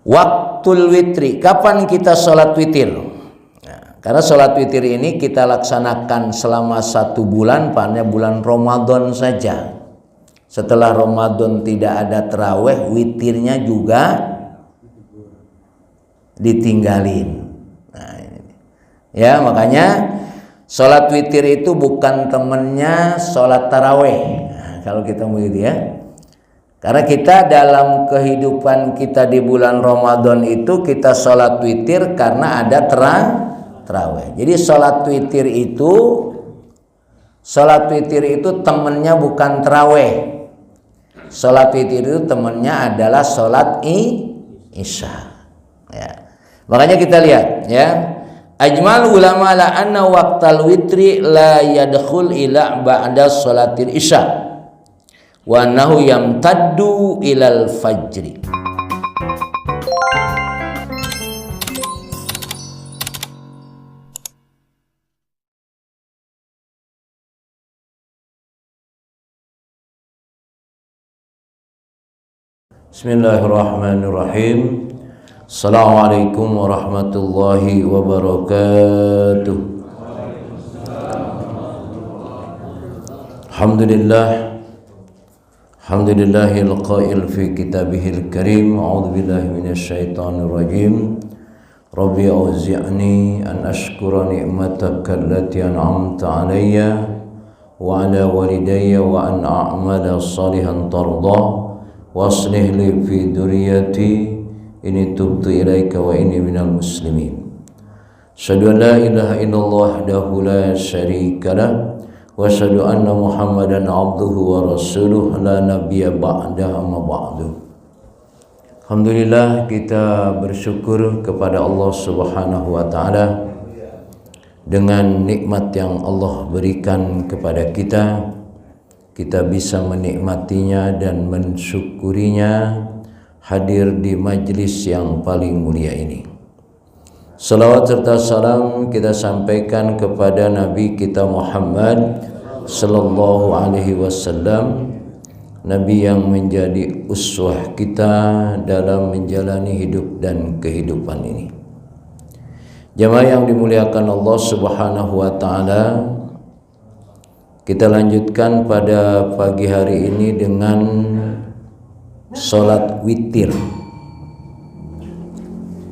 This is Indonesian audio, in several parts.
Waktul witri, kapan kita sholat witir? Nah, karena sholat witir ini kita laksanakan selama 1 bulan, pada bulan Ramadan saja. Setelah Ramadan tidak ada terawih, witirnya juga ditinggalin. Nah, ini. Ya, makanya sholat witir itu bukan temennya sholat tarawih. Nah, kalau kita begitu ya. Karena kita dalam kehidupan kita di bulan Ramadan itu kita sholat witir karena ada terawih. Jadi sholat witir itu temennya bukan terawih. Sholat witir itu temennya adalah sholat isya. Ya. Makanya kita lihat ya. Ajmal ulama la anna waqtal witri la yadkhul ila ba'da sholatil isya. Wa nahu yamtaddu ilal fajri. Bismillahirrahmanirrahim. Assalamualaikum warahmatullahi wabarakatuh. Alhamdulillahil qail fi kitabihil karim. A'udzu billahi minasyaitonir rajim. Rabbi auzi'ni an ashkura ni'mataka allati an'amta 'alayya wa 'ala walidayya wa an a'mala shalihan tardah wa aslih li fi dzurriyyati inni tubtu ilaika wa inni minal muslimin. Asyhadu an la ilaha illallah wahdahu la syarika lah wa asyhadu anna Muhammadan abduhu wa rasuluh la nabiyya ba'da amma ba'du. Alhamdulillah, kita bersyukur kepada Allah Subhanahu wa taala dengan nikmat yang Allah berikan kepada kita. Kita bisa menikmatinya dan mensyukurinya, hadir di majlis yang paling mulia ini. Salawat serta salam kita sampaikan kepada Nabi kita Muhammad sallallahu alaihi wasallam, Nabi yang menjadi uswah kita dalam menjalani hidup dan kehidupan ini. Jamaah yang dimuliakan Allah Subhanahu wa taala, kita lanjutkan pada pagi hari ini dengan sholat witir.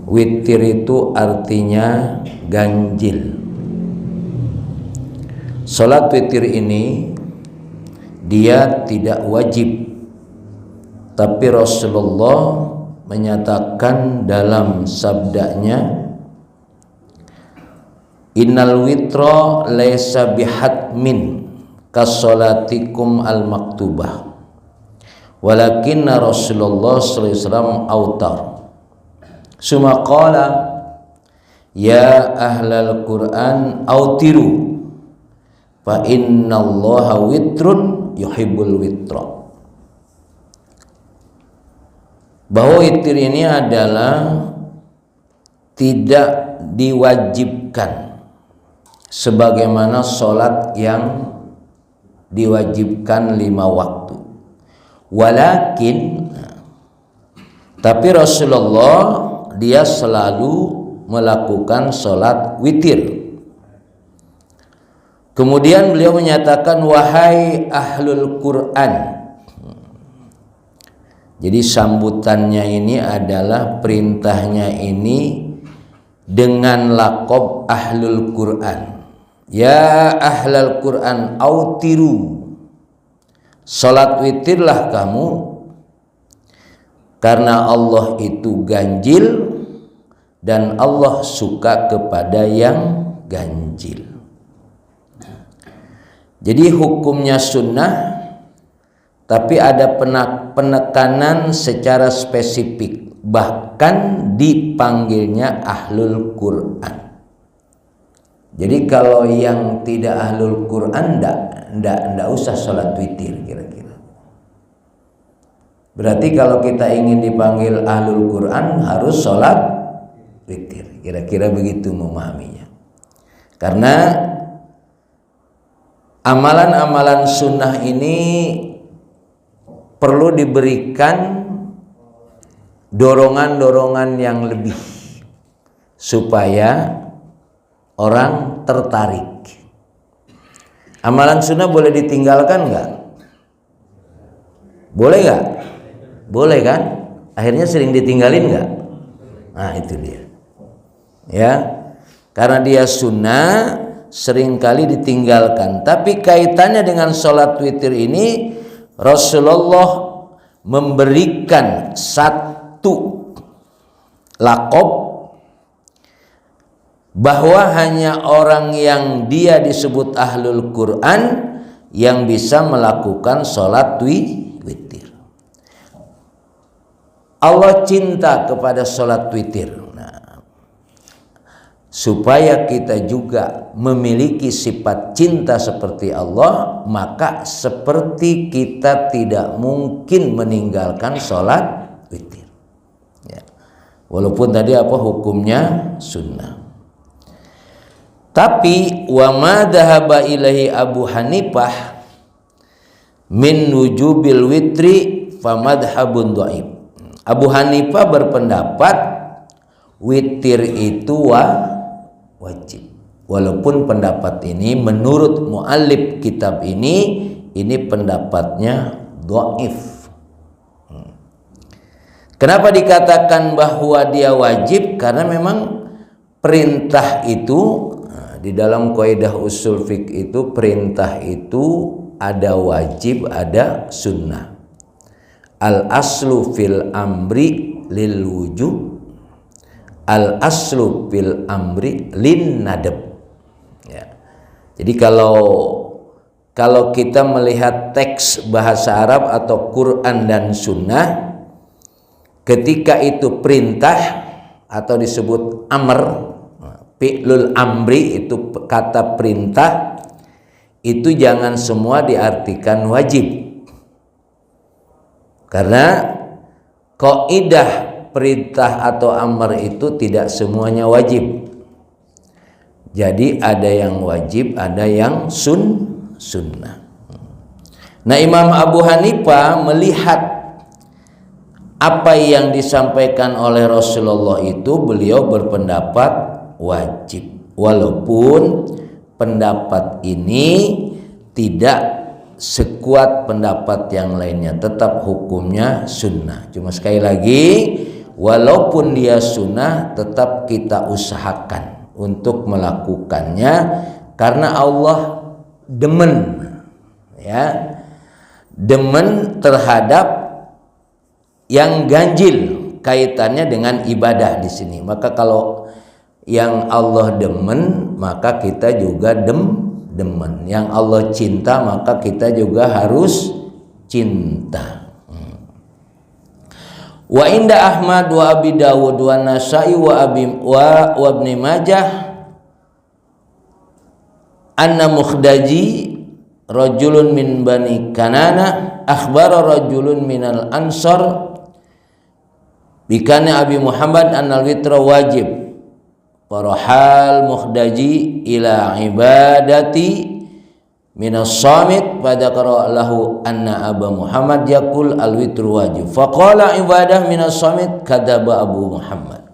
Witir itu artinya ganjil. Sholat witir ini dia tidak wajib, tapi Rasulullah menyatakan dalam sabdanya, innal witra laysa bihatmin kasolatikum al-maktubah walakinna Rasulullah sallallahu alaihi wasallam autar. Summa qala ya ahlal Qur'an autiru fa innallaha witrun yuhibbul witra. Bahwa witir ini adalah tidak diwajibkan sebagaimana sholat yang diwajibkan 5 waktu. Walakin, tapi Rasulullah dia selalu melakukan sholat witir. Kemudian beliau menyatakan wahai ahlul Quran. Jadi sambutannya ini adalah perintahnya ini dengan laqab ahlul Quran. Ya ahlal Quran autiru, salat witirlah kamu, karena Allah itu ganjil dan Allah suka kepada yang ganjil. Jadi hukumnya sunnah, tapi ada penekanan secara spesifik, bahkan dipanggilnya ahlul Quran. Jadi kalau yang tidak ahlul Quran ndak usah sholat witir kira-kira. Berarti kalau kita ingin dipanggil ahlul Quran harus sholat witir. Kira-kira begitu memahaminya. Karena amalan-amalan sunnah ini perlu diberikan dorongan-dorongan yang lebih supaya orang tertarik. Amalan sunnah boleh ditinggalkan nggak? Boleh nggak? Boleh kan? Akhirnya sering ditinggalin nggak? Nah itu dia. Ya, karena dia sunnah seringkali ditinggalkan. Tapi kaitannya dengan sholat witir ini, Rasulullah memberikan satu lakob bahwa hanya orang yang dia disebut ahlul Quran yang bisa melakukan sholat witir. Allah cinta kepada sholat witir. Nah, supaya kita juga memiliki sifat cinta seperti Allah, maka seperti kita tidak mungkin meninggalkan sholat witir. Ya. Walaupun tadi hukumnya sunnah. Tapi wa ma dhahaba ilahi Abu Hanifah min wujubil witri fa madhhabun dhaif. Abu Hanifah berpendapat witir itu wajib. Walaupun pendapat ini menurut muallif kitab ini pendapatnya dhaif. Kenapa dikatakan bahwa dia wajib? Karena memang perintah itu di dalam kaidah usul fiqh itu, perintah itu ada wajib, ada sunnah. Al aslu fil amri lil wujub, al aslu fil amri lin nadab. Ya. Jadi kalau kita melihat teks bahasa Arab atau Quran dan sunnah, ketika itu perintah atau disebut amr, fi'lul amri itu kata perintah, itu jangan semua diartikan wajib. Karena kaidah perintah atau amr itu tidak semuanya wajib. Jadi ada yang wajib, ada yang sunnah. Nah, Imam Abu Hanifah melihat apa yang disampaikan oleh Rasulullah itu, beliau berpendapat wajib, walaupun pendapat ini tidak sekuat pendapat yang lainnya, tetap hukumnya sunnah. Cuma sekali lagi, walaupun dia sunnah, tetap kita usahakan untuk melakukannya karena Allah demen, ya, demen terhadap yang ganjil kaitannya dengan ibadah di sini. Maka kalau yang Allah demen, maka kita juga demen. Yang Allah cinta, maka kita juga harus cinta. Wa inda Ahmad wa Abi Dawud wa Nasa'i wa Ibnu Majah anna Mukhdaji rajulun min Bani Kanana akhbara rajulun minal Ansar bikana Abi Muhammad annal witra wajib. Farahal Mukhdaji ila ibadati minas samit pada lahu anna Abu Muhammad yakul al witru wajib. Faqala ibadah minas samit kadzaba Abu Muhammad.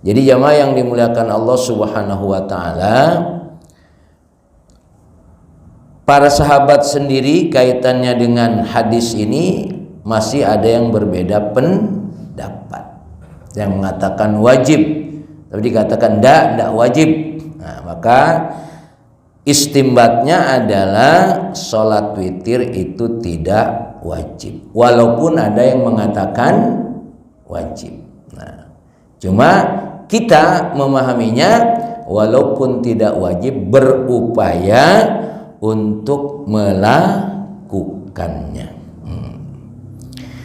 Jadi jamaah yang dimuliakan Allah Subhanahu wa taala, para sahabat sendiri kaitannya dengan hadis ini masih ada yang berbeda pendapat. Yang mengatakan wajib, tapi dikatakan tidak wajib. Nah, maka istimbatnya adalah sholat witir itu tidak wajib, walaupun ada yang mengatakan wajib. Nah, cuma kita memahaminya walaupun tidak wajib, berupaya untuk melakukannya.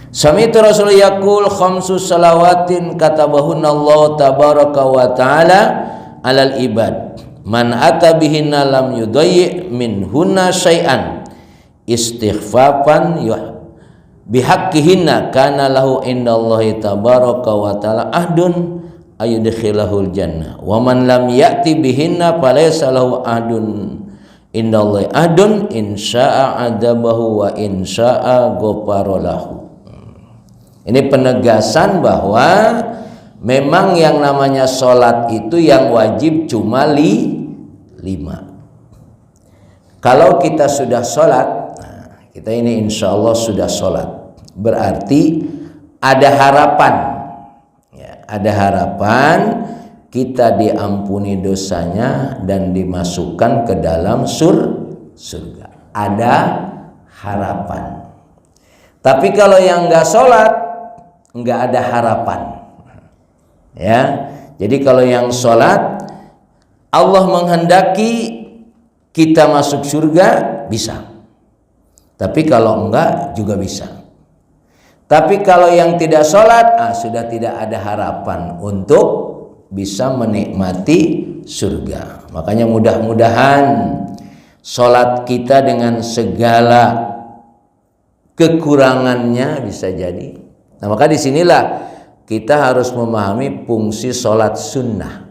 Sami'tu Rasul yaqul khamsu salawatin katabahunna Allah tabaraka wa ta'ala alal ibad man ata bihinna lam yudayyi minhunna syai'an istighfafan bihaqqihinna kana lahu indallahi tabaraka wa ta'ala ahdun ayudkhilahul jannah wa man lam ya'ti bihinna falaysa lahu ahdun indallahi ahdun insya'a adabahu wa insya'a ghafara lahu. Ini penegasan bahwa memang yang namanya sholat itu yang wajib cuma 5. Kalau kita sudah sholat, kita ini insya Allah sudah sholat, berarti ada harapan, ya, ada harapan kita diampuni dosanya dan dimasukkan ke dalam surga. Ada harapan. Tapi kalau yang nggak sholat, nggak ada harapan. Ya, jadi kalau yang sholat, Allah menghendaki kita masuk surga, bisa. Tapi kalau enggak juga bisa. Tapi kalau yang tidak sholat, sudah tidak ada harapan untuk bisa menikmati surga. Makanya mudah-mudahan sholat kita dengan segala kekurangannya bisa jadi. Nah, maka disinilah kita harus memahami fungsi sholat sunnah,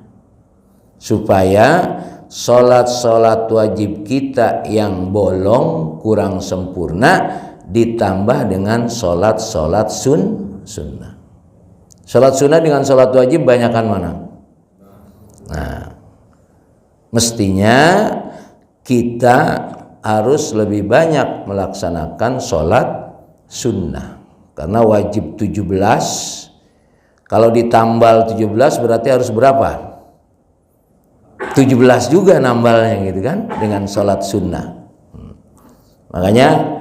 supaya sholat wajib kita yang bolong kurang sempurna ditambah dengan sholat sunnah. Sholat sunnah dengan sholat wajib banyakan mana? Nah, mestinya kita harus lebih banyak melaksanakan sholat sunnah, karena wajib 17, kalau ditambal 17 berarti harus berapa? 17 juga nambalnya gitu kan, dengan sholat sunnah. Makanya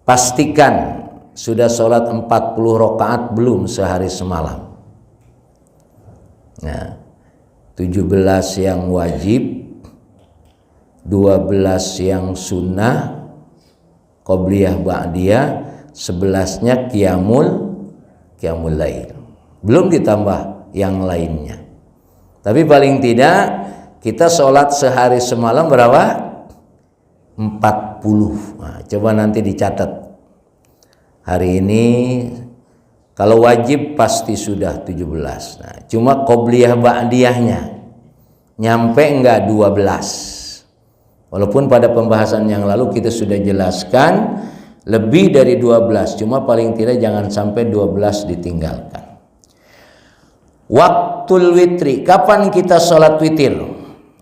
pastikan sudah sholat 40 rakaat belum sehari semalam. Nah, 17 yang wajib, 12 yang sunnah, qobliyah ba'diyah, 11-nya qiyamul lail. Belum ditambah yang lainnya. Tapi paling tidak kita sholat sehari semalam berapa? 40. Nah, coba nanti dicatat. Hari ini kalau wajib pasti sudah 17. Nah, cuma qobliyah ba'diyahnya nyampe enggak 12? Walaupun pada pembahasan yang lalu kita sudah jelaskan lebih dari 12, cuma paling tidak jangan sampai 12 ditinggalkan. Waktul witri, kapan kita sholat witir?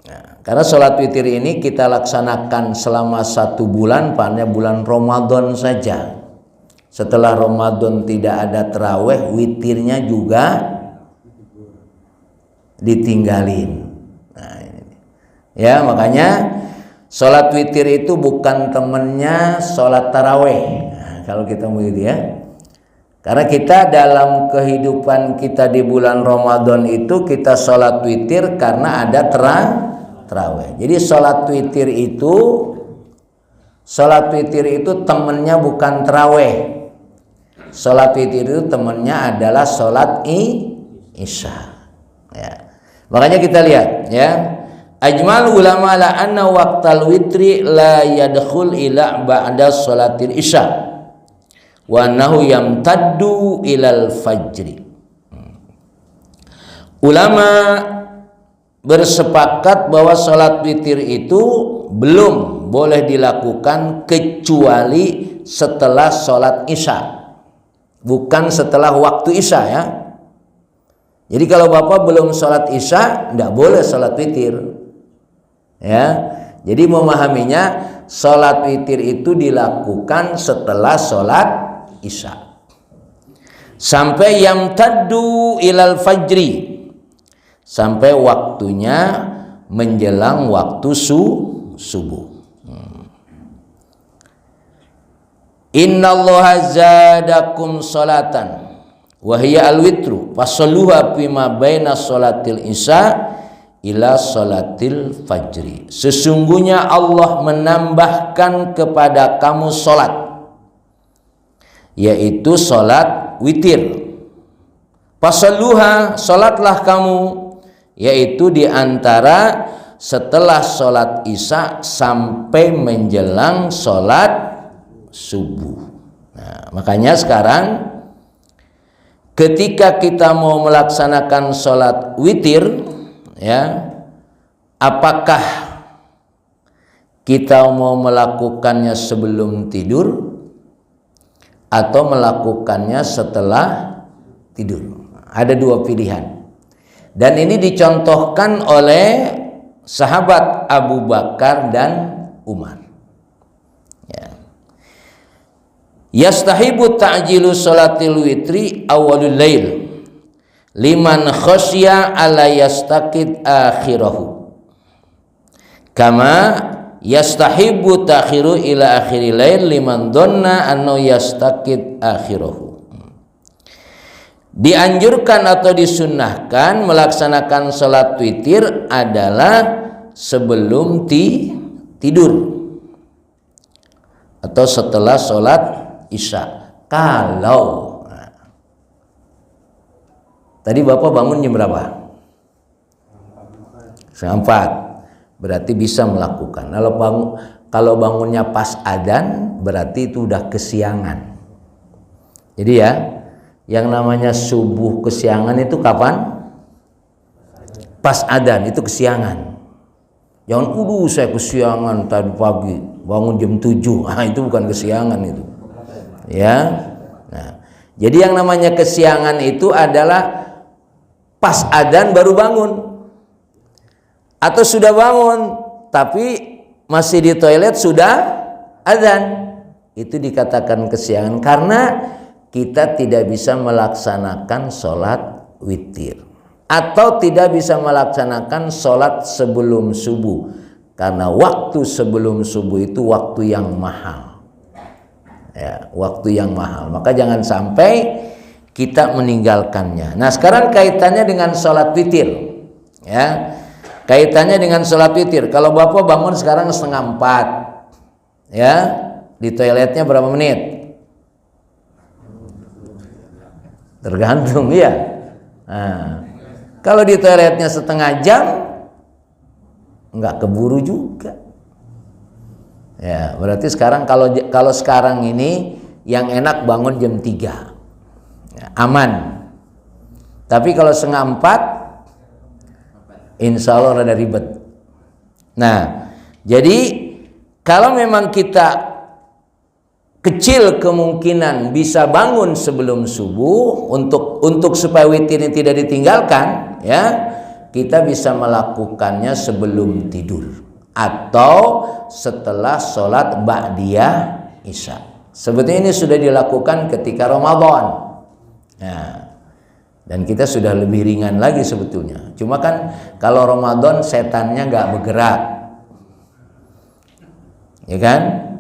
Nah, karena sholat witir ini kita laksanakan selama 1 bulan, pada bulan Ramadan saja. Setelah Ramadan tidak ada terawih, witirnya juga ditinggalin. Nah, ini. Ya, makanya sholat witir itu bukan temennya sholat tarawih. Nah, kalau kita begitu ya. Karena kita dalam kehidupan kita di bulan Ramadan itu kita sholat witir karena ada tarawih. Jadi sholat witir itu temennya bukan tarawih. Sholat witir itu temennya adalah sholat isya. Ya. Makanya kita lihat ya. Ajmal ulama la anna waqtal witri la yadkhul ila ba'da sholatil isya wa annahu yamtaddu ilal fajri. Ulama bersepakat bahwa sholat witir itu belum boleh dilakukan kecuali setelah sholat isya, bukan setelah waktu isya ya. Jadi kalau bapak belum sholat isya, tidak boleh sholat witir ya. Jadi memahaminya sholat witir itu dilakukan setelah sholat isya sampai yamtaddu ilal fajri, sampai waktunya menjelang waktu subuh. Innallaha zadakum sholatan wa hiya al-witru fasalluha fima baina sholatil isya ila sholatil fajri. Sesungguhnya Allah menambahkan kepada kamu sholat, yaitu sholat witir. Fasalluha, sholatlah kamu, yaitu diantara setelah sholat isya sampai menjelang sholat subuh. Nah, makanya sekarang ketika kita mau melaksanakan sholat witir ya, apakah kita mau melakukannya sebelum tidur atau melakukannya setelah tidur. Ada dua pilihan. Dan ini dicontohkan oleh sahabat Abu Bakar dan Umar. Ya. Yastahibu ta'jilu salatil witri awalul lail liman khasya ala yastaqid akhirahu. Kama yastahibu ta'khiru ila akhiril lail liman dhanna annahu yastaqid akhirahu. Dianjurkan atau disunnahkan melaksanakan salat witir adalah sebelum tidur atau setelah salat isya. Kalau tadi Bapak bangun jam berapa? Setengah 4. Berarti bisa melakukan. Kalau bangunnya pas adzan berarti itu udah kesiangan. Jadi ya, yang namanya subuh kesiangan itu kapan? Pas adzan itu kesiangan. Jangan saya kesiangan tadi pagi bangun jam 7. Itu bukan kesiangan itu. Ya. Nah, jadi yang namanya kesiangan itu adalah pas adzan baru bangun. Atau sudah bangun tapi masih di toilet sudah adzan. Itu dikatakan kesiangan karena kita tidak bisa melaksanakan sholat witir atau tidak bisa melaksanakan sholat sebelum subuh karena waktu sebelum subuh itu waktu yang mahal, ya, waktu yang mahal. Maka jangan sampai kita meninggalkannya. Nah, sekarang kaitannya dengan sholat witir, ya, kaitannya dengan sholat witir. Kalau Bapak bangun sekarang setengah 4, ya, di toiletnya berapa menit? Tergantung ya. Nah, kalau di toiletnya setengah jam nggak keburu juga. Ya, berarti sekarang kalau sekarang ini yang enak bangun jam 3. Ya, aman. Tapi kalau setengah 4 insya Allah rada ribet. Nah, jadi kalau memang kita kecil kemungkinan bisa bangun sebelum subuh untuk supaya witir ini tidak ditinggalkan, ya, kita bisa melakukannya sebelum tidur atau setelah sholat ba'diyah isya. Sebetulnya ini sudah dilakukan ketika Ramadan, ya, dan kita sudah lebih ringan lagi sebetulnya. Cuma kan kalau Ramadan setannya nggak bergerak, ya kan?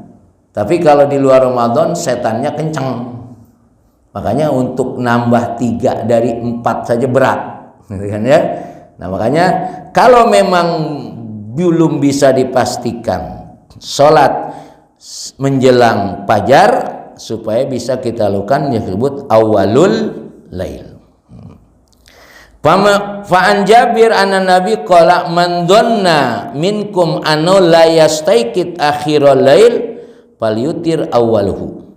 Tapi kalau di luar Ramadan setannya kencang. Makanya untuk nambah 3 dari 4 saja berat, kan ya? Nah, makanya kalau memang belum bisa dipastikan sholat menjelang fajar supaya bisa kita lakukan yang disebut awalul lail. Fa'an Jabir anna Nabi qala man dhanna minkum anna la yastaiqid akhiral lail falyutir awwaluhu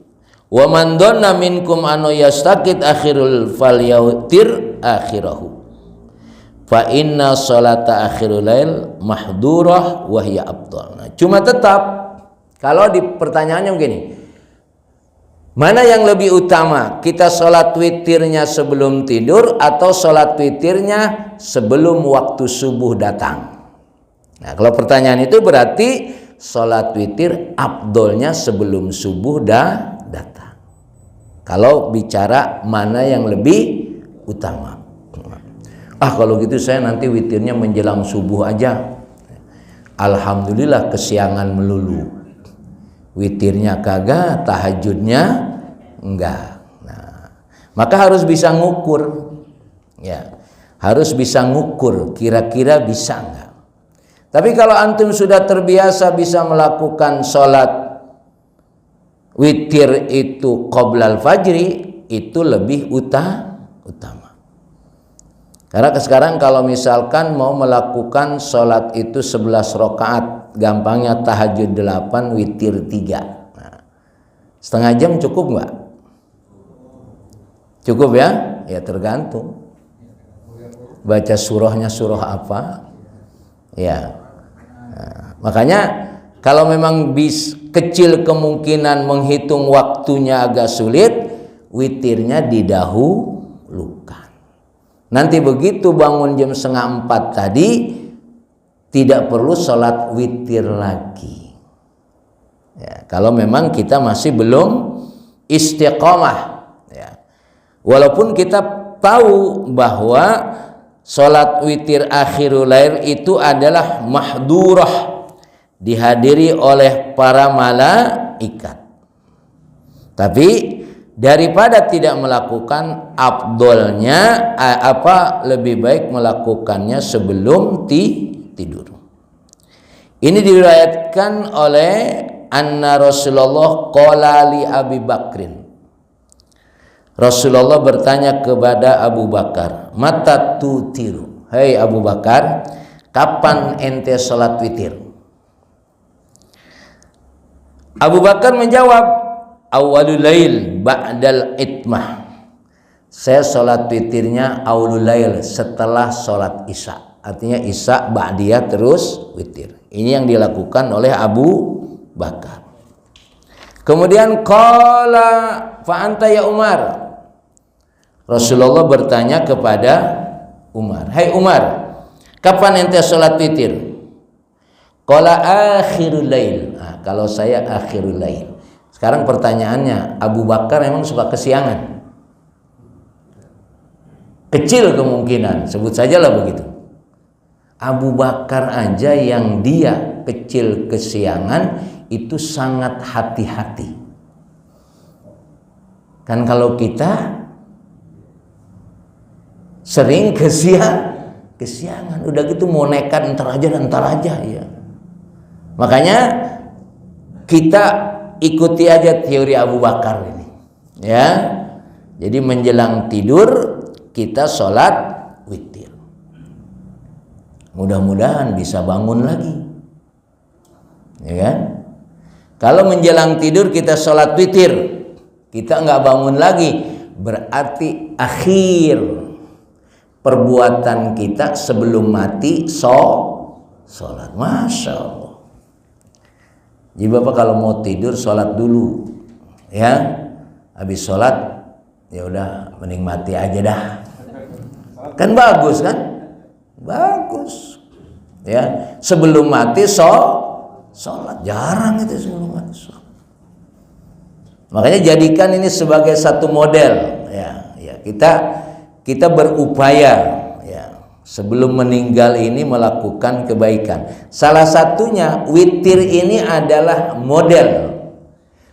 wa man dhanna minkum anna yastaqid akhirul falyutir akhirahu fa inna salata akhirul lail mahdurah wa hiya afdal. Nah, cuma tetap kalau di pertanyaannya begini, mana yang lebih utama, kita sholat witirnya sebelum tidur atau sholat witirnya sebelum waktu subuh datang? Nah, kalau pertanyaan itu berarti sholat witir afdolnya sebelum subuh datang. Kalau bicara mana yang lebih utama, kalau gitu saya nanti witirnya menjelang subuh aja. Alhamdulillah kesiangan melulu. Witirnya kagak, tahajudnya enggak. Nah, maka harus bisa ngukur, ya, harus bisa ngukur kira-kira bisa enggak. Tapi kalau antum sudah terbiasa bisa melakukan sholat witir itu qoblal fajri, itu lebih utama. Karena sekarang kalau misalkan mau melakukan sholat itu 11 rakaat, gampangnya tahajud 8, witir 3. Nah, setengah jam cukup nggak? Cukup ya? Ya tergantung. Baca surahnya surah apa? Ya. Nah, makanya kalau memang kecil kemungkinan menghitung waktunya agak sulit, witirnya didahulukan. Nanti begitu bangun jam 3:30 tadi, tidak perlu sholat witir lagi. Ya, kalau memang kita masih belum istiqomah. Ya. Walaupun kita tahu bahwa sholat witir akhirul lail itu adalah mahdurah, dihadiri oleh para malaikat. Tapi daripada tidak melakukan, afdolnya lebih baik melakukannya sebelum tidur. Ini diriwayatkan oleh anna Rasulullah qala li Abi Bakrin. Rasulullah bertanya kepada Abu Bakar, mata tutiru, hei Abu Bakar, kapan ente sholat witir? Abu Bakar menjawab, awalul lail ba'dal itmah. Saya sholat witirnya awalul lail, setelah sholat isya. Artinya isya ba'diyah terus witir. Ini yang dilakukan oleh Abu Bakar. Kemudian qala fa anta ya Umar. Rasulullah bertanya kepada Umar, hai Umar, kapan ente sholat witir? Qala akhirul lail. Nah, kalau saya akhirul lail. Sekarang pertanyaannya, Abu Bakar memang suka kesiangan? Kecil kemungkinan, sebut sajalah begitu. Abu Bakar aja yang dia kecil kesiangan itu sangat hati-hati. Kan kalau kita sering kesiangan, udah gitu mau nekat entar aja ya. Makanya kita ikuti aja teori Abu Bakar ini, ya. Jadi menjelang tidur kita sholat witir. Mudah-mudahan bisa bangun lagi, ya kan? Kalau menjelang tidur kita sholat witir, kita nggak bangun lagi, berarti akhir perbuatan kita sebelum mati sholat. Masya Allah. Jadi Bapak kalau mau tidur sholat dulu, ya. Habis sholat ya udah menikmati aja dah. Kan bagus kan? Bagus. Ya, sebelum mati sholat. Jarang itu sebelum mati sholat. Makanya jadikan ini sebagai satu model, ya. Kita berupaya sebelum meninggal ini melakukan kebaikan. Salah satunya witir ini adalah model.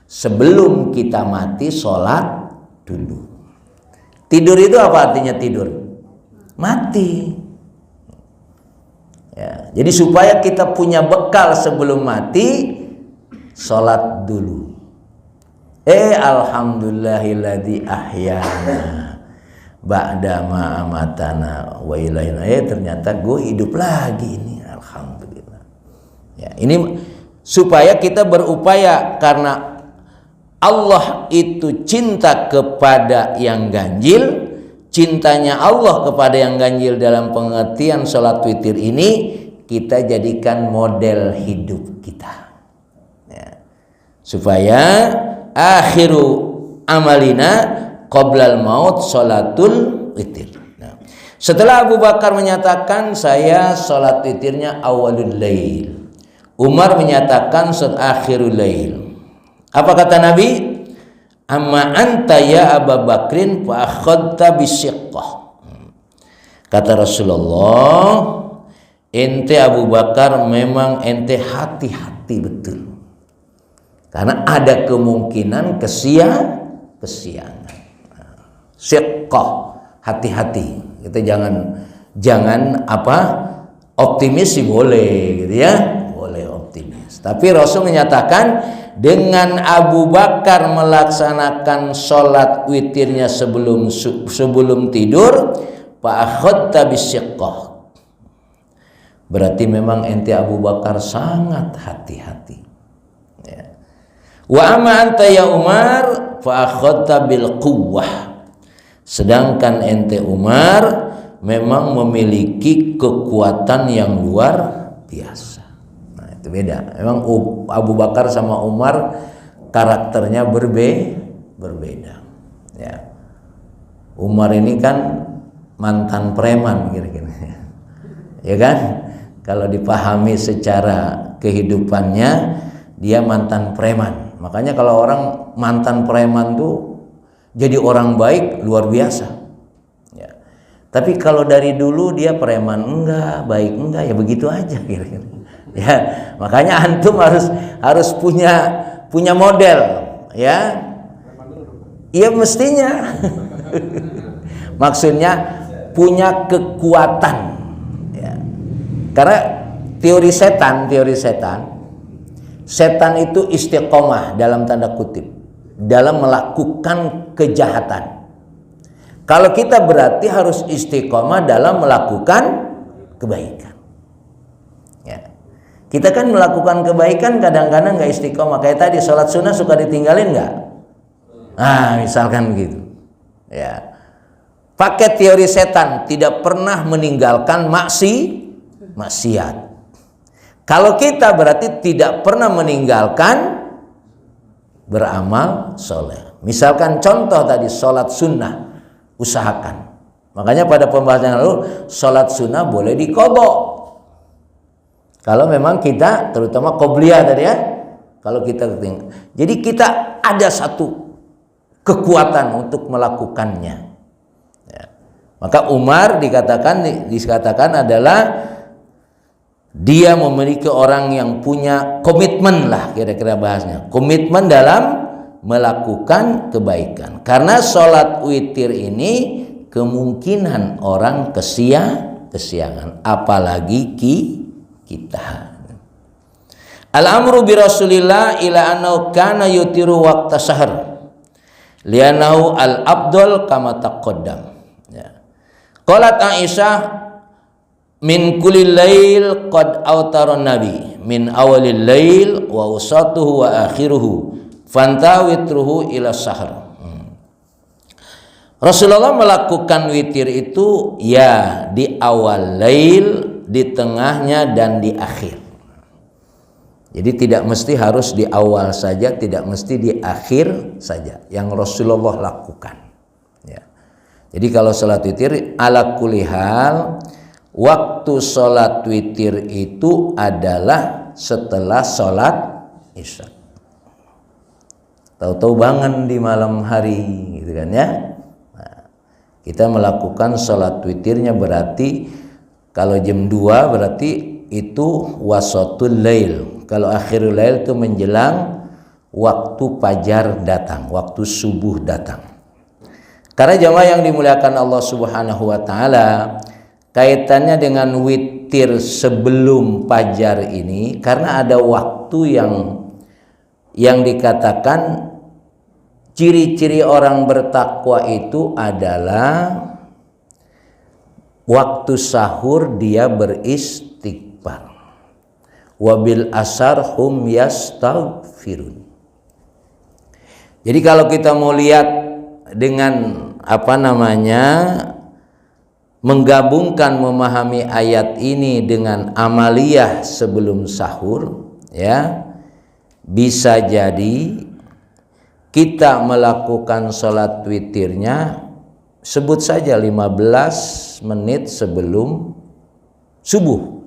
Sebelum kita mati sholat dulu. Tidur itu apa artinya tidur? Mati. Ya, jadi supaya kita punya bekal sebelum mati, sholat dulu. Alhamdulillahilladzi ahyana ba'da ma amatana wa ilaina. Ternyata gue hidup lagi ini, alhamdulillah. Ya, ini supaya kita berupaya, karena Allah itu cinta kepada yang ganjil. Cintanya Allah kepada yang ganjil dalam pengertian sholat witir ini kita jadikan model hidup kita, ya. Supaya akhiru amalina qoblal maut sholatul witir. Nah, setelah Abu Bakar menyatakan saya sholat witirnya awalul lail, Umar menyatakan akhirul lail. Apa kata Nabi? Amma anta ya Abu Bakrin fa akhadta bisyiqqah. Kata Rasulullah, ente Abu Bakar memang ente hati-hati betul. Karena ada kemungkinan kesiangan. Syiqqah, hati-hati. Kita jangan optimis sih boleh gitu ya. Boleh optimis. Tapi Rasul menyatakan dengan Abu Bakar melaksanakan sholat witirnya sebelum tidur, fa akhadta bisyiqqah. Berarti memang ente Abu Bakar sangat hati-hati. Ya. Wa amma anta ya Umar fa akhadta bil quwwah. Sedangkan ente Umar memang memiliki kekuatan yang luar biasa. Nah, itu beda. Memang Abu Bakar sama Umar karakternya berbeda. Ya. Umar ini kan mantan preman kira-kira. Ya kan? Kalau dipahami secara kehidupannya, dia mantan preman. Makanya kalau orang mantan preman tuh jadi orang baik luar biasa. Ya. Tapi kalau dari dulu dia preman enggak, baik enggak, ya begitu aja kira-kira. Ya, makanya antum harus punya model, ya. Iya mestinya. Maksudnya punya kekuatan, ya. Karena teori setan itu istiqomah dalam tanda kutip dalam melakukan kejahatan. Kalau kita berarti harus istiqomah dalam melakukan kebaikan. Ya. Kita kan melakukan kebaikan kadang-kadang nggak istiqomah. Kayak tadi sholat sunnah suka ditinggalin nggak? Nah, misalkan begitu. Ya. Pakai teori setan, tidak pernah meninggalkan maksiat. Kalau kita berarti tidak pernah meninggalkan beramal soleh. Misalkan contoh tadi sholat sunnah, usahakan. Makanya pada pembahasan yang lalu sholat sunnah boleh diqadha. Kalau memang kita terutama qobliyah tadi ya, kalau kita ketinggalan. Jadi kita ada satu kekuatan untuk melakukannya. Ya. Maka Umar dikatakan adalah dia memiliki orang yang punya komitmen lah kira-kira bahasnya. Komitmen dalam melakukan kebaikan. Karena sholat witir ini kemungkinan orang kesiangan, apalagi kita. Al-amru bi Rasulillah ila annahu kana yutiru waqta sahar. Lianahu al-afdal kama taqaddam. Ya. Qalat Aisyah min kulil lail qad awtara nabi min awalil lail wa usatuhu wa akhiruhu fantawitruhu ila sahar. Rasulullah melakukan witir itu ya di awal lail, di tengahnya dan di akhir. Jadi tidak mesti harus di awal saja, tidak mesti di akhir saja yang Rasulullah lakukan. Ya. Jadi kalau sholat witir ala kulli hal, waktu sholat witir itu adalah setelah sholat isya. Tahu-tahu bangun di malam hari, gitu kan ya. Nah, kita melakukan sholat witirnya berarti kalau jam 2 berarti itu wasatul lail. Kalau akhirul lail itu menjelang waktu fajar datang, waktu subuh datang. Karena jamaah yang dimuliakan Allah Subhanahu wa taala, kaitannya dengan witir sebelum fajar ini karena ada waktu yang dikatakan ciri-ciri orang bertakwa itu adalah waktu sahur dia beristighfar. Wabil asar hum yastaghfirun. Jadi kalau kita mau lihat dengan menggabungkan memahami ayat ini dengan amaliyah sebelum sahur, ya, bisa jadi kita melakukan sholat witirnya sebut saja 15 menit sebelum subuh.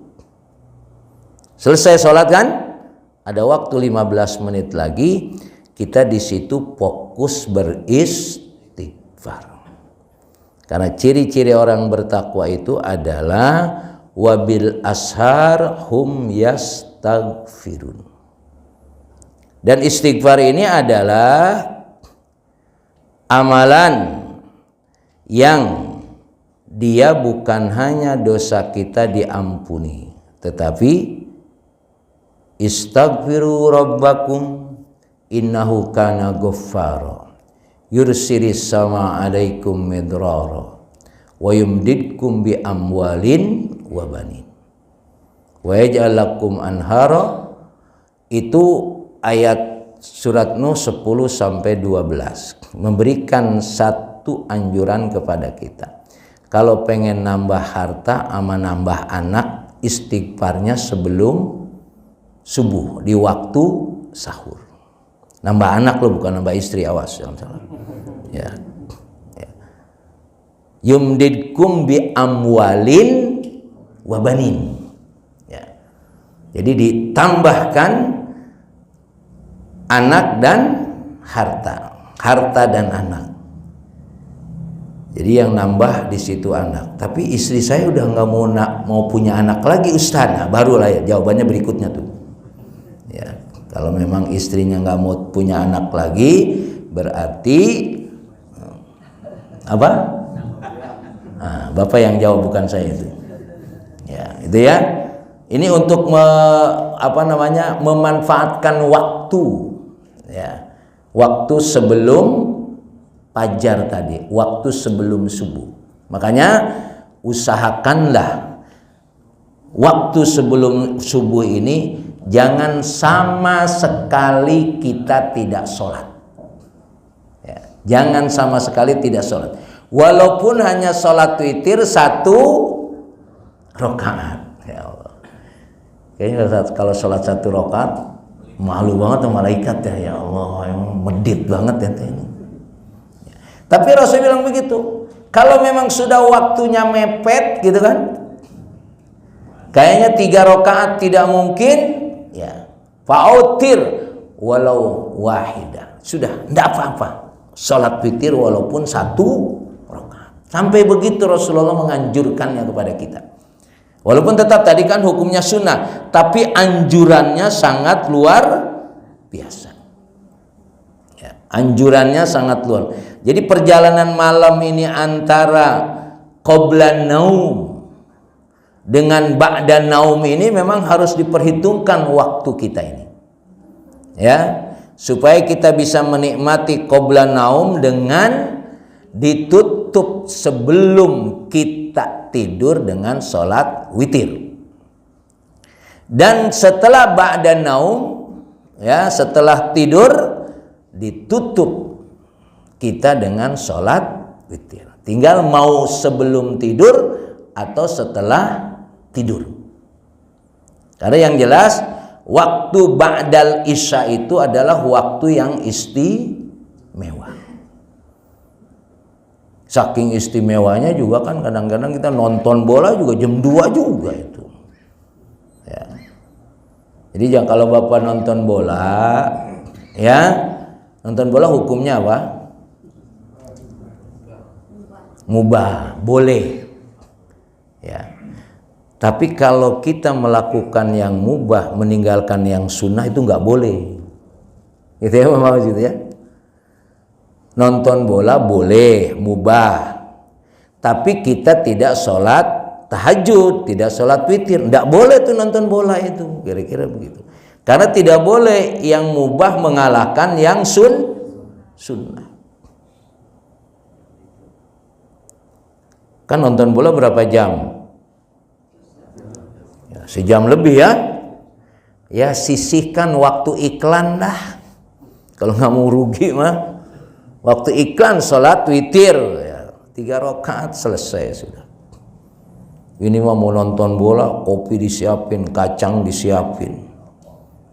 Selesai sholat kan, ada waktu 15 menit lagi, kita di situ fokus beristighfar. Karena ciri-ciri orang bertakwa itu adalah wabil ashar hum yastaghfirun. Dan istighfar ini adalah amalan yang dia bukan hanya dosa kita diampuni, tetapi istaghfiru rabbakum innahu kana ghaffara yursilis sama alaikum midrara wa yumdidkum bi amwalin wa banin wa yaj'al lakum anhara. Itu ayat surat Nuh 10 sampai 12 memberikan satu anjuran kepada kita. Kalau pengen nambah harta sama nambah anak, istighfarnya sebelum subuh di waktu sahur. Nambah anak lo, bukan nambah istri, awas jangan salah. Ya. Yumdidkum bi amwalin wa banin. Ya. Jadi ditambahkan anak dan harta dan anak. Jadi yang nambah di situ anak. Tapi istri saya udah nggak mau punya anak lagi, Ustaz. Nah, barulah ya jawabannya berikutnya tuh. Ya, kalau memang istrinya nggak mau punya anak lagi, berarti apa? Nah, Bapak yang jawab, bukan saya itu. Ya, itu ya. Ini untuk memanfaatkan waktu. Ya. Waktu sebelum fajar tadi, waktu sebelum subuh. Makanya usahakanlah waktu sebelum subuh ini jangan sama sekali kita tidak sholat. Ya, jangan sama sekali tidak sholat. Walaupun hanya sholat witir 1 rakaat. Ya Allah. Kayaknya kalau sholat 1 rakaat malu banget sama malaikat ya. Ya Allah, emang medit banget ya ini. Tapi Rasul bilang begitu. Kalau memang sudah waktunya mepet gitu kan, kayaknya 3 rakaat tidak mungkin, ya fa'utir walau wahidah. Sudah, tidak apa-apa. Sholat witir walaupun 1 rakaat. Sampai begitu Rasulullah menganjurkannya kepada kita. Walaupun tetap tadi kan hukumnya sunnah, tapi anjurannya sangat luar biasa. Ya, anjurannya sangat luar. Jadi perjalanan malam ini antara qablan naum dengan ba'dan naum ini memang harus diperhitungkan waktu kita ini. Ya, supaya kita bisa menikmati qablan naum dengan ditutup sebelum kita tidur dengan sholat witir. Dan setelah ba'dan naum, ya, setelah tidur ditutup kita dengan sholat witir. Tinggal mau sebelum tidur atau setelah tidur. Karena yang jelas waktu ba'dal isya itu adalah waktu yang istimewa. Saking istimewanya juga kan kadang-kadang kita nonton bola juga jam 2 juga itu. Ya. Jadi kalau Bapak nonton bola, ya, nonton bola hukumnya apa? Mubah, boleh. Ya. Tapi kalau kita melakukan yang mubah, meninggalkan yang sunnah itu nggak boleh. Gitu ya, maksud ya. Nonton bola boleh, mubah. Tapi kita tidak sholat tahajud, tidak sholat witir. Tidak boleh tuh nonton bola itu, kira-kira begitu. Karena tidak boleh yang mubah mengalahkan yang sunnah. Kan nonton bola berapa jam? Ya, sejam lebih ya. Ya sisihkan waktu iklan dah. Kalau nggak mau rugi mah. Waktu iklan sholat witir ya, 3 rakaat selesai sudah. Ini mah mau nonton bola, kopi disiapin, kacang disiapin,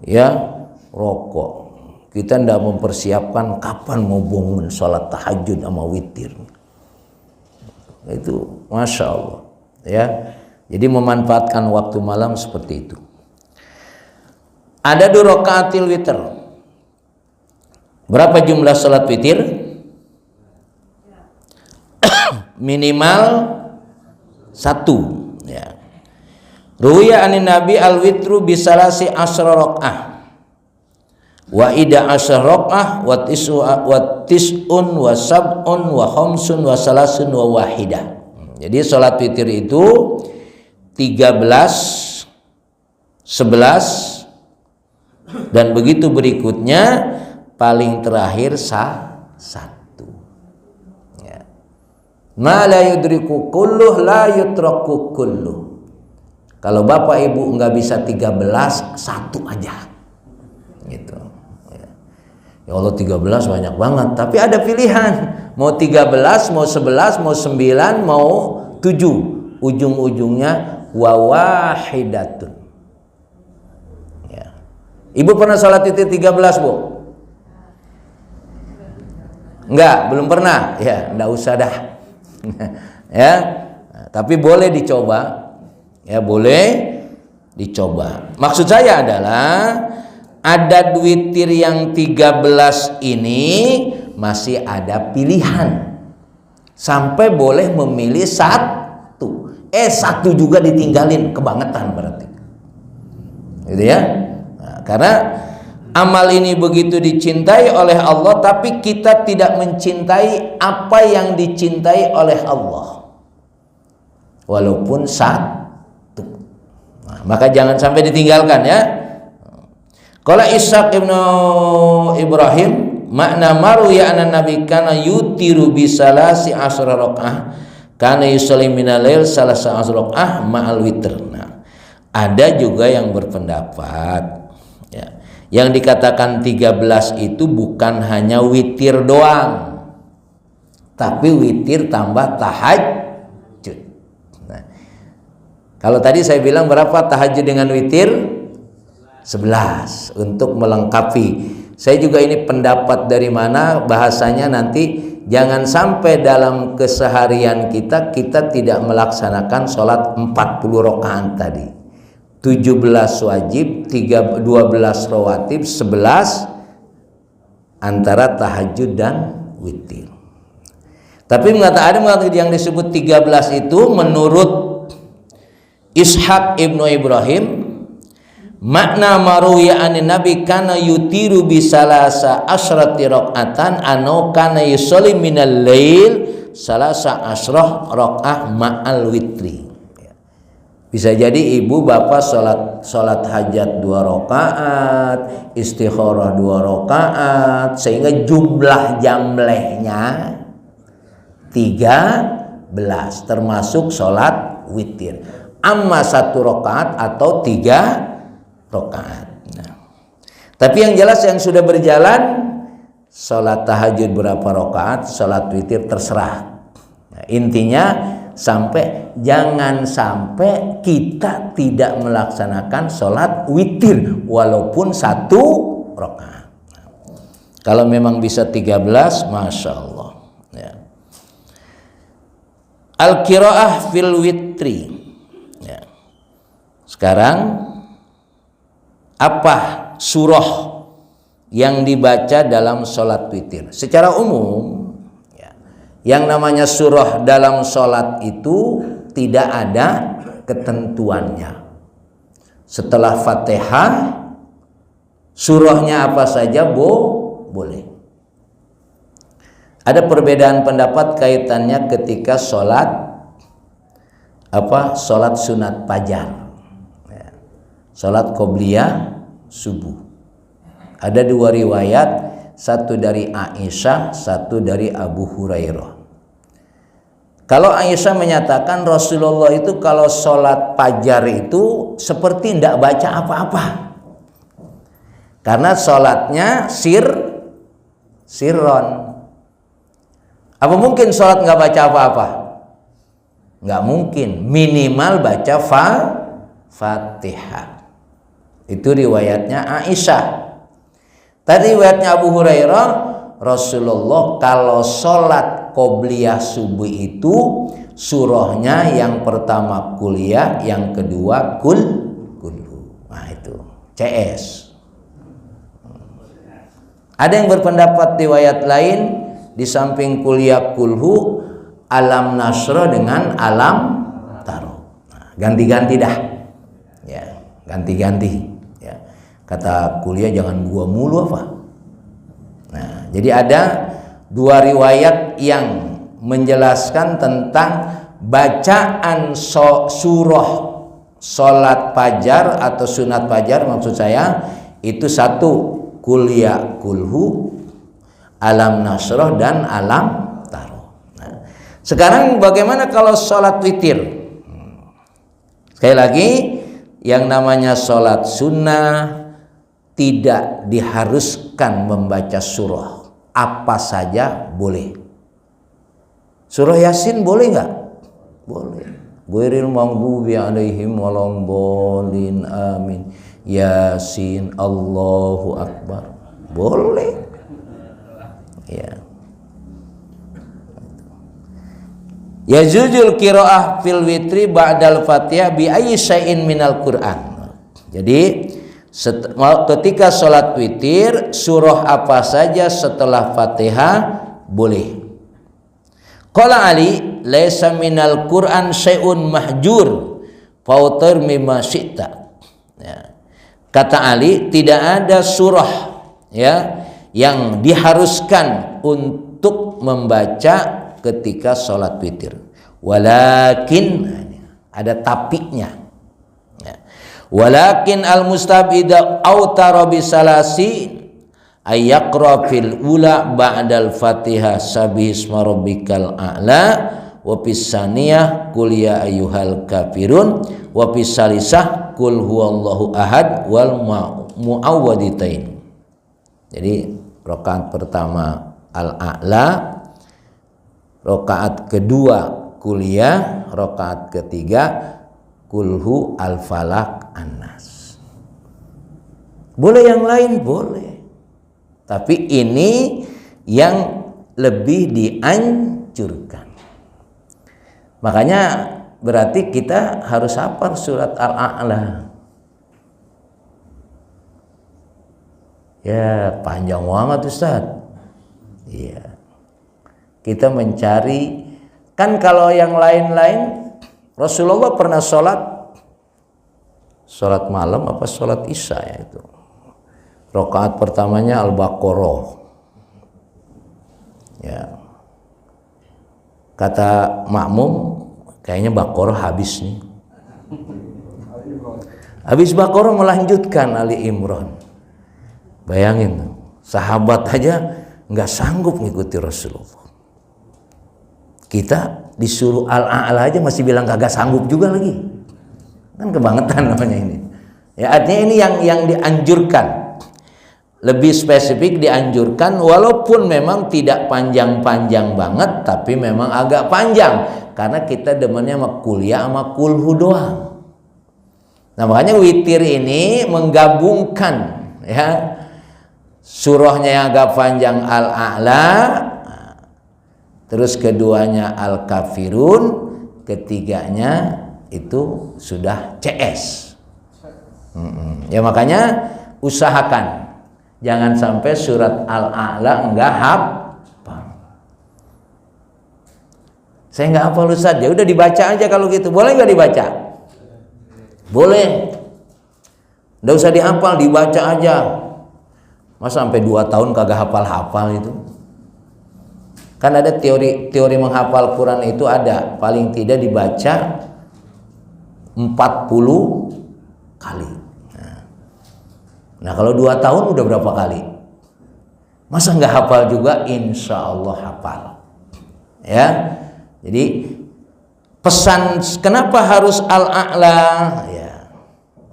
ya, rokok. Kita tidak mempersiapkan kapan mau bangun sholat tahajud sama witir. Itu masya Allah, ya. Jadi memanfaatkan waktu malam seperti itu. Ada 2 rakaatil witir. Berapa jumlah sholat witir? Minimal 1. Ya. Ruya anin Nabi al-witru bisalasi asra rak'ah wa ida asra rak'ah wa tis'un wa sab'un wa khamsun wa salasun wa wahidah. Jadi sholat witir itu 13, 11 dan begitu berikutnya, paling terakhir 1. Ya. Ma la yudriku kulluh la yutraku kulluh. Kalau Bapak Ibu nggak bisa 13, 1 aja. Gitu. Ya Allah, 13 banyak banget, tapi ada pilihan. Mau 13, mau 11, mau 9, mau 7. Ujung-ujungnya wa wahidatun. Ya. Ibu pernah sholat witir 13, Bu? Enggak, belum pernah. Ya, enggak usah dah. Ya, tapi boleh dicoba. Ya, boleh dicoba. Maksud saya adalah adat witir yang 13 ini masih ada pilihan. Sampai boleh memilih satu. Satu juga ditinggalin, kebangetan berarti. Gitu ya. Nah, karena amal ini begitu dicintai oleh Allah, tapi kita tidak mencintai apa yang dicintai oleh Allah. Walaupun satu. Nah, maka jangan sampai ditinggalkan ya. Qala Ishaq ibnu Ibrahim, makna maruya anna nabi kana yutiru bisalasi asra rakaah, kana yusalli minal lail salasa asra rakaah ma'al witr. Nah, ada juga yang berpendapat ya, yang dikatakan 13 itu bukan hanya witir doang, tapi witir tambah tahajud. Nah, kalau tadi saya bilang berapa tahajud dengan witir? 11 untuk melengkapi. Saya juga ini pendapat dari mana bahasanya, nanti jangan sampai dalam keseharian kita tidak melaksanakan sholat 40 rakaat tadi. 17 wajib, 12 rawatib, 11 antara tahajud dan witir. Tapi ada mengatakan yang disebut 13 itu menurut Ishaq ibnu Ibrahim, makna maruya anin nabi kana yutiru bisalasa asyrati rakaatan anu kana yusolli minal lail salasa asyrah rakaah ma'al witri. Bisa jadi ibu bapak sholat hajat 2 rakaat, istikharah 2 rakaat, sehingga jumlah jamlehnya 13 termasuk sholat witir. Amma 1 rakaat atau 3 rakaat. Nah, tapi yang jelas yang sudah berjalan, sholat tahajud berapa rakaat, sholat witir terserah. Nah, intinya jangan sampai kita tidak melaksanakan sholat witir walaupun 1 rakaat. Nah, kalau memang bisa 13, masya Allah. Ya. Al-qiraah fil witri. Ya. Sekarang apa surah yang dibaca dalam sholat witir? Secara umum, yang namanya surah dalam sholat itu tidak ada ketentuannya. Setelah Fatihah, surahnya apa saja boleh. Ada perbedaan pendapat kaitannya ketika sholat sunat fajar, sholat qobliyah subuh. Ada 2 riwayat, satu dari Aisyah, satu dari Abu Hurairah. Kalau Aisyah menyatakan Rasulullah itu kalau sholat fajar itu seperti tidak baca apa-apa, karena sholatnya sirron. Apa mungkin sholat nggak baca apa-apa? Nggak mungkin. Minimal baca Fatihah. Itu riwayatnya Aisyah. Tadi riwayatnya Abu Hurairah, Rasulullah kalau sholat qobliyah subuh itu surahnya yang pertama kuliah, yang kedua kulhu. Nah itu CS. Ada yang berpendapat riwayat lain, di samping kuliah kulhu, alam nasra dengan alam taro. Nah, ganti-ganti dah. Ya, ganti-ganti. Kata kuliah jangan gua mulu apa. Nah, jadi ada 2 riwayat yang menjelaskan tentang bacaan surah sholat fajar atau sunat fajar, maksud saya itu 1 kuliah kulhu, alam nasroh, dan alam taro. Nah, sekarang bagaimana kalau sholat witir? Sekali lagi, yang namanya sholat sunnah tidak diharuskan membaca surah, apa saja boleh. Surah Yasin boleh nggak? Boleh. Ghairil maghdubi alaihim waladhdallin, amin. Yasin, Allahu Akbar, boleh. Ya. Yazujul qiraah fil witri ba'dal Fatihah bi ayyi syai'in minal Qur'an. Jadi ketika sholat witir, surah apa saja setelah Fatihah boleh. Qala Ali, laisa minal Qur'an syai'un mahjur, fautir mimma syi'ta. Ya. Kata Ali, tidak ada surah ya yang diharuskan untuk membaca ketika sholat witir. Walakin, ada tapinya. Ya. Walakin al-mustabida autara bisalasi ayyaqra fil ula ba'dal Fatihah sabbihisma rabbikal a'la wa fis saniyah qul ya ayyuhal kafirun wa fis salisah qul huwallahu ahad wal muawwaditain. Jadi rakaat pertama al-a'la, rakaat kedua kuliah, rakaat ketiga kulhu al-falak an-nas. Boleh yang lain boleh, tapi ini yang lebih dianjurkan. Makanya berarti kita harus hafal surat al-a'la. Ya panjang banget Ustaz. Iya. Kita mencari, kan kalau yang lain-lain Rasulullah pernah sholat malam apa sholat isya ya itu. Rakaat pertamanya Al-Baqarah. Ya. Kata makmum, kayaknya Baqarah habis nih. Habis Baqarah melanjutkan Ali Imran. Bayangin, sahabat aja nggak sanggup ngikuti Rasulullah. Kita disuruh al-a'la aja masih bilang kagak sanggup juga lagi. Kan kebangetan namanya ini. Ya artinya ini yang dianjurkan. Lebih spesifik dianjurkan walaupun memang tidak panjang-panjang banget, tapi memang agak panjang karena kita demennya sama kuliah sama kulhu doang. Nah makanya witir ini menggabungkan ya surahnya yang agak panjang al-a'la, terus keduanya al-kafirun, ketiganya itu sudah CS. Ya makanya usahakan jangan sampai surat al-a'la enggak hafal. Saya enggak hafal Ustaz, ya udah dibaca aja kalau gitu. Boleh enggak dibaca? Boleh. Enggak usah dihafal, dibaca aja. Masa sampai 2 tahun kagak hafal-hafal itu? Kan ada teori menghafal Quran itu ada, paling tidak dibaca 40 kali. Nah kalau 2 tahun udah berapa kali? Masa nggak hafal juga? Insya Allah hafal. Ya, jadi pesan kenapa harus al-a'la? Ya,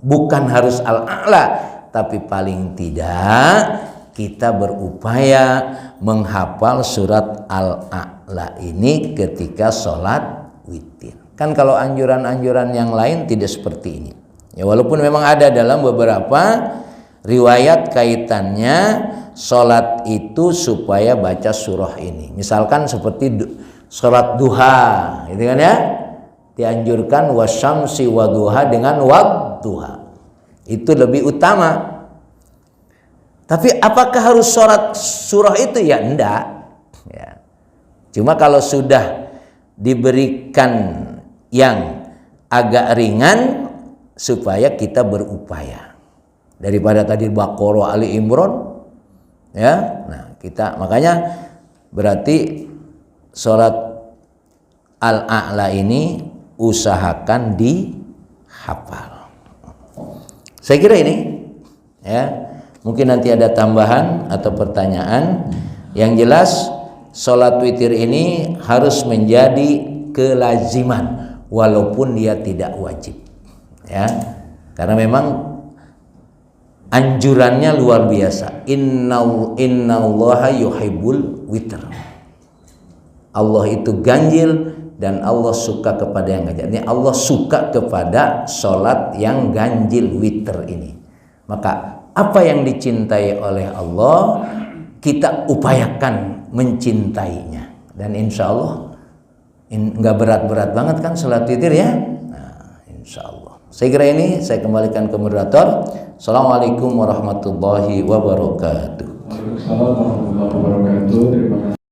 bukan harus al-a'la, tapi paling tidak kita berupaya menghafal surat al-a'la ini ketika sholat witir. Kan kalau anjuran-anjuran yang lain tidak seperti ini. Ya walaupun memang ada dalam beberapa riwayat kaitannya sholat itu supaya baca surah ini. Misalkan seperti sholat duha, gitu kan ya? Dianjurkan wasyamsi waduha dengan wadduha. Itu lebih utama. Tapi apakah harus sholat surah itu? Ya enggak. Ya. Cuma kalau sudah diberikan yang agak ringan supaya kita berupaya. Daripada tadi Baqarah Ali Imran ya. Nah, kita makanya berarti sholat al-a'la ini usahakan dihafal. Saya kira ini ya. Mungkin nanti ada tambahan atau pertanyaan. Yang jelas sholat witir ini harus menjadi kelaziman walaupun dia tidak wajib ya. Karena memang anjurannya luar biasa. Innallaha yuhibbul witr. Allah itu ganjil dan Allah suka kepada yang ganjil. Ini Allah suka kepada sholat yang ganjil witir ini. Maka apa yang dicintai oleh Allah kita upayakan mencintainya, dan insya Allah nggak berat-berat banget kan salat witir ya. Nah, insya Allah. Saya kira ini saya kembalikan ke moderator. Assalamualaikum warahmatullahi wabarakatuh. Waalaikumsalam warahmatullahi wabarakatuh. Terima kasih.